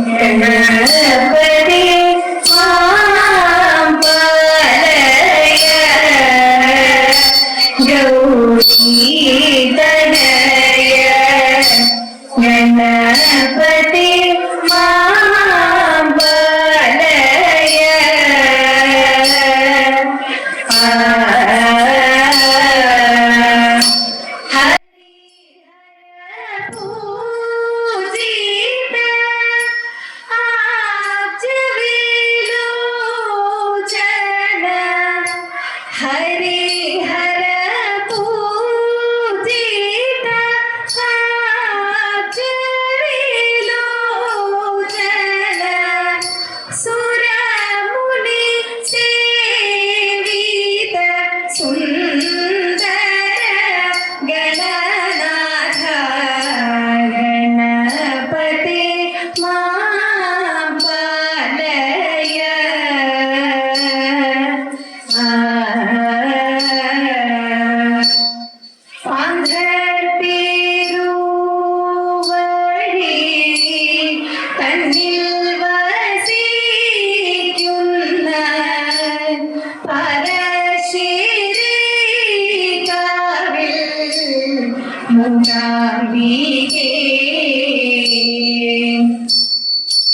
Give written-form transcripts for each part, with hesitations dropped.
ഗണപതി മാം പാലയ ഗൗരീതനയ ഗണപതി മാം പാലയ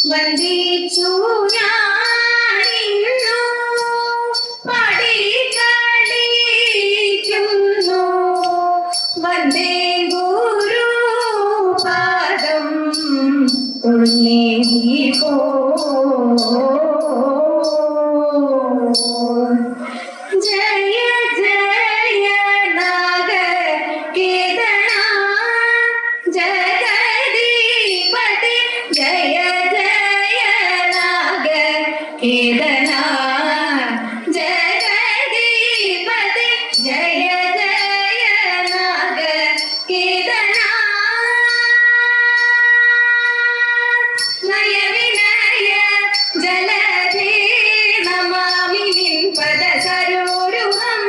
വന്ദിച്ചു ഞാനിന്നു പടികളിക്കുന്നു വന്ദേ ഗുരു പാദം തുള്ളിപ്പോ ജയ ജയ നാഗ കേതന ജഗദീപതി ജയ ജയ നാഗ കേതന ജഗദീപതി ജയ ജയ നാഗ കേതന നയ വിനയ ജലധേ നമാമി നിൻ പദസരോരുഹം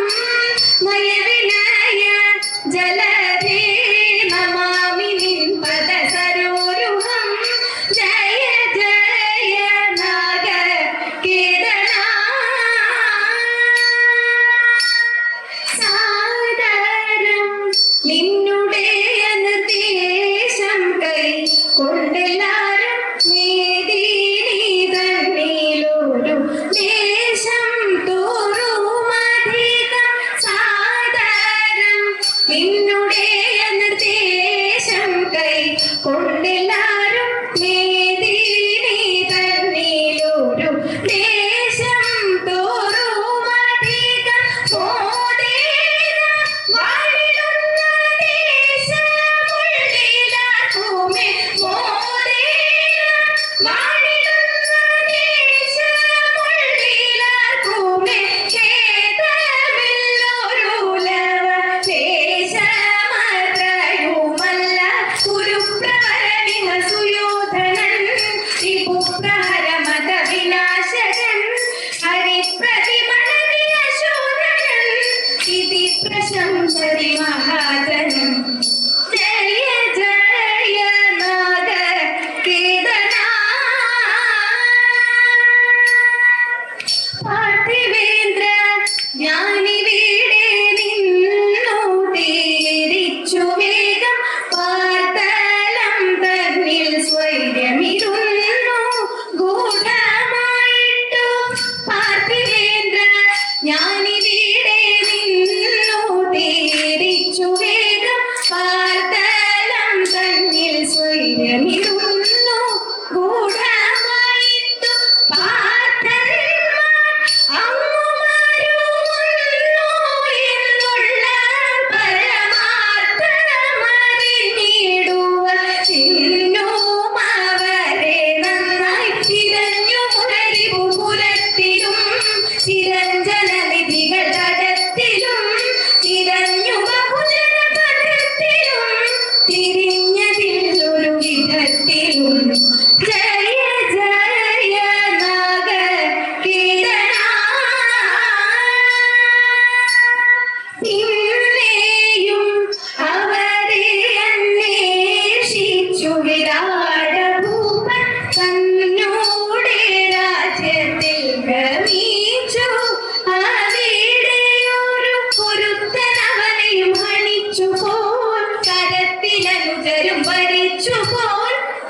നയ വിനയ ജലധേ നമാമി നിൻ പദസരോരുഹം ജയ ജയ നാഗ കേതന സാദരം നിന്നുടെ നിർദ്ദേശം കൈ കൊണ്ടെല്ലാരും തന്നിലൊരു ദേശം തോറുമധികം സാദരം നിന്നുടെ നിർദ്ദേശം കൈ കൊണ്ടെല്ലാരും തന്നിലൊരു ദേശം തോറുമധികം മോദേന വാഴിടുന്ന ദേശമുള്ളിലാക്കുമേ മോദേന വാഴിടുന്ന ദേശമുള്ളിലാക്കുമേ ഖേദമില്ലൊരുലവ ദേശമത്രയുമല്ല കുരുപ്രവരണിഹ സുയോധനൻ ത്രിപുപ്രഹരമത വിനാശകൻ ഹരിപ്രതിമണവിയ ശോധനൻ ഇതി പ്രശംസതി മഹാജനം ജയ ജയ നാഗ കേതന പാർത്ഥിവേന്ദ്ര ഞാനിവിടെ നിന്നു തിരിച്ചു വേഗം പാർത്തലം തന്നിൽ സ്വൈര്യമിരുന്നു ഗൂഢമായിട്ടു പാർത്ഥിവേന്ദ്ര ഞാനിവിടെ നിന്നു തിരിച്ചു വേഗം പാർത്തലം തന്നിൽ സ്വൈര്യമിരുന്നു ഗൂഢമായിട്ടു പാർത്ഥന്മാർ അങ്ങുമാരുന്നു എന്നുള്ള പരമാർത്ഥമറിഞ്ഞിടുവ ചിന്നുമവർ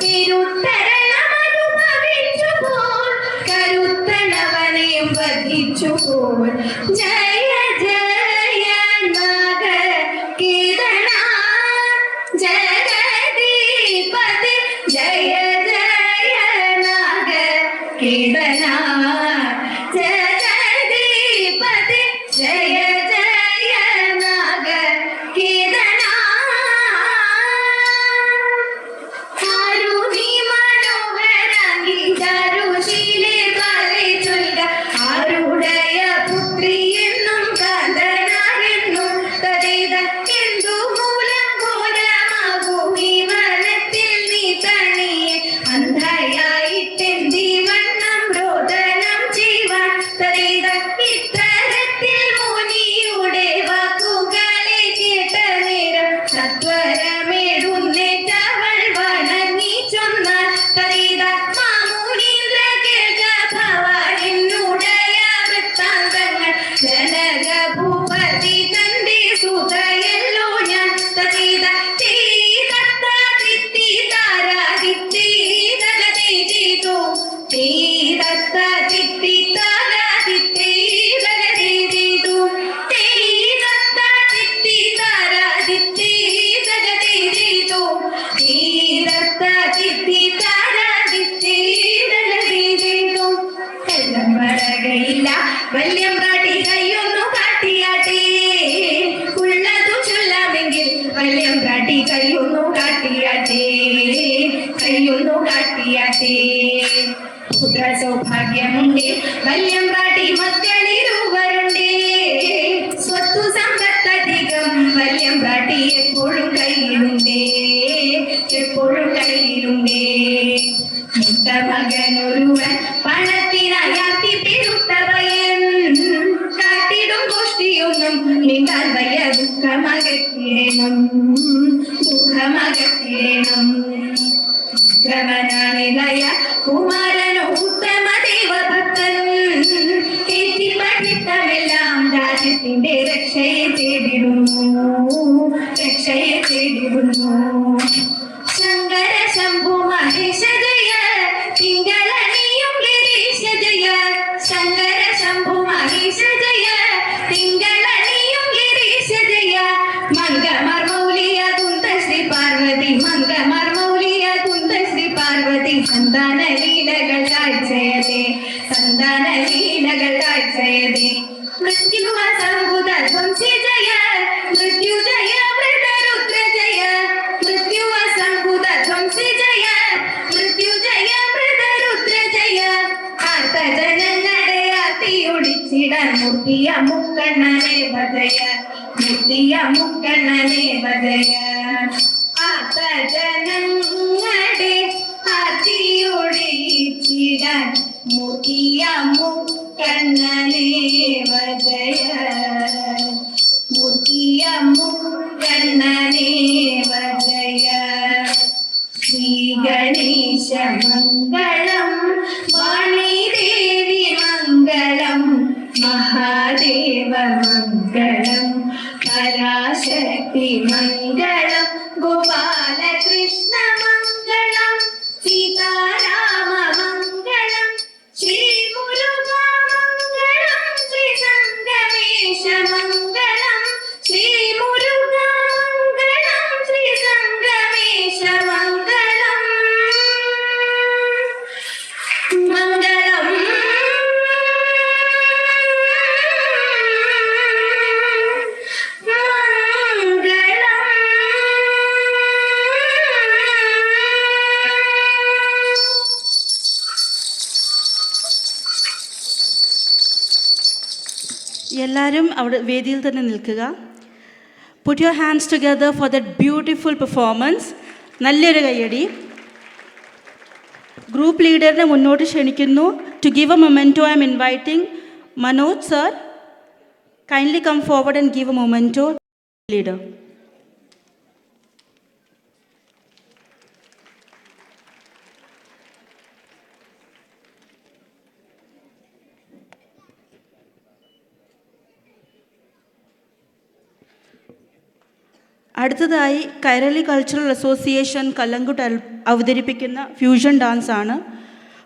തിരുത്തരണമനുഭവിച്ചുപോൽ കരുത്തണവനെയും വധിച്ചുപോൽ ജയ ജയ നാഗ കീർത്തന ജഗദീപതി ജയ ജയ നാഗ കീർത്തന ജഗദീപതി ജയ ജയ നാഗ കീർത്തന ആരുണി മനോഹരാംഗി ചാരുശീലേ കാലേ ചൊൽക ആരുടയ പുത്രി എന്നും കാന്തനാരെന്നും തരേത എന്തു മൂലം ഘോരമാകൂ ഈ വനത്തിൽ നീ തനിയെ അന്ധയായിട്ടെന്തി വണ്ണം രോദനം ചെയ്യുവാൻ തരേത ഇത്തരത്തിൽ മുനിയുടെ വാക്കുകളെ കേട്ട നേരം സത്വരമേടുന്നേറ്റവൾ വണങ്ങി ചൊന്നാൽ തരേത മാമുനീന്ദ്ര കേൾക്ക ഭവാനുടയ വൃത്താന്തങ്ങൾ ജനക ഭൂപതി തന്റെ സുതയല്ലോ ഞാൻ തരേത തീതത്ത തിത്തി താരാതിത്തി തകതേ ചെയ്തു തീതത്ത തിത്തി താരാതിത്തി തകതേ ചെയ്തു തീതത്ത തിത്തി താരാതിത്തി തകതേ ചെയ്തു തീതത്ത തിത്തി താരാതിത്തി തകതേ ചെയ്തു എല്ലാം വരകയില്ല വല്യം പ്രാട്ടി കൈയൊന്നു കാട്ടിയാട്ടേ ഉള്ളതു ചൊല്ലാമെങ്കിൽ വല്യം പ്രാട്ടി കൈയൊന്നു കാട്ടിയാട്ടേ കൈയൊന്നു കാട്ടിയാട്ടേ പുത്ര സൗഭാഗ്യമുണ്ടേ വല്യം പ്രാട്ടി മക്കളിരുവരുണ്ടേ സ്വത്തു സമ്പത്തധികം വല്യം പ്രാട്ടി എപ്പോഴും കയ്യിലുണ്ടേ എപ്പോഴും കയ്യിലുണ്ടേ മുത്ത മകനൊരുവൻ പണത്തിനയാത്തി പെരുത്തവയൻ കാട്ടിടും ഗോഷ്ഠിയൊന്നും നീന്താൻ വയ്യ ദുഃഖമകറ്റേണം ദുഃഖമകറ്റേണം വിക്രമനാണിലയ കുമാരനോ ഉത്തമ ദേവഭക്തൻ കേട്ടി പഠിത്തമെല്ലാം രാജ്യത്തിന്റെ രക്ഷയെ തേടിടുന്നു രക്ഷയെ തേടിടുന്നു ശങ്കര ശംഭു മഹേശ ജയ തിങ്കളണിയും ഗിരീശ ജയ ശങ്കര ശംഭു മഹേശ ജയ തിങ്കളണിയും ഗിരീശ ജയ മംഗമർ മൗലിയ കുന്ത ശ്രീ പാർവതി മംഗമർ മൗലിയ കുന്ത ശ്രീ പാർവതി സന്താന ലീലകൾ കാഴ്ചയതേ സന്താന ലീലകൾ കാഴ്ചയതേ മൃത്യുവ സംഭുത ധ്വംസി ജയ മൃത്യുജയ മൃതരുദ്ര ജയ മൃത്യുവ സംഭുത ധ്വംസി ജയ മൃത്യുജയ മൃതരുദ്ര ജയ ആർത്തജനങ്ങളെ ആർത്തിയൊടിച്ചിടാൻ മുത്തിയ മുക്കണ്ണനെ വജയ മുത്തിയ മുക്കണ്ണനെ വജയ ആർത്തജനങ്ങളെ ആർത്തിയൊടിച്ചിടാൻ മുത്തിയ മുക്കണ്ണനെ വജയ മുത്തിയ മുക്കണ്ണനെ വജയ ശ്രീ ഗണേശ മംഗളം വാണിദേവി മംഗളം മഹാദേവ മംഗളം പരാശക്തി മംഗളം ഗോപാലകൃഷ്ണ മംഗളം സീതാരാമ മംഗളം ശ്രീ മുരുക മംഗളം ശ്രീ സംഗമേശ മംഗളം ശ്രീ മുരുക മംഗളം ശ്രീ സംഗമേശ മംഗളം മംഗളം എല്ലാവരും അവിടെ വേദിയിൽ തന്നെ നിൽക്കുക. Put your hands together for that beautiful performance. നല്ലൊരു കയ്യടി. ഗ്രൂപ്പ് ലീഡറിനെ മുന്നോട്ട് ക്ഷണിക്കുന്നു. To give a memento, I am inviting Manoj sir. Kindly come forward and give a memento. Leader. അടുത്തതായി കൈരളി കൾച്ചറൽ അസോസിയേഷൻ കല്ലങ്കുട്ട് അവതരിപ്പിക്കുന്ന ഫ്യൂഷൻ ഡാൻസ് ആണ്.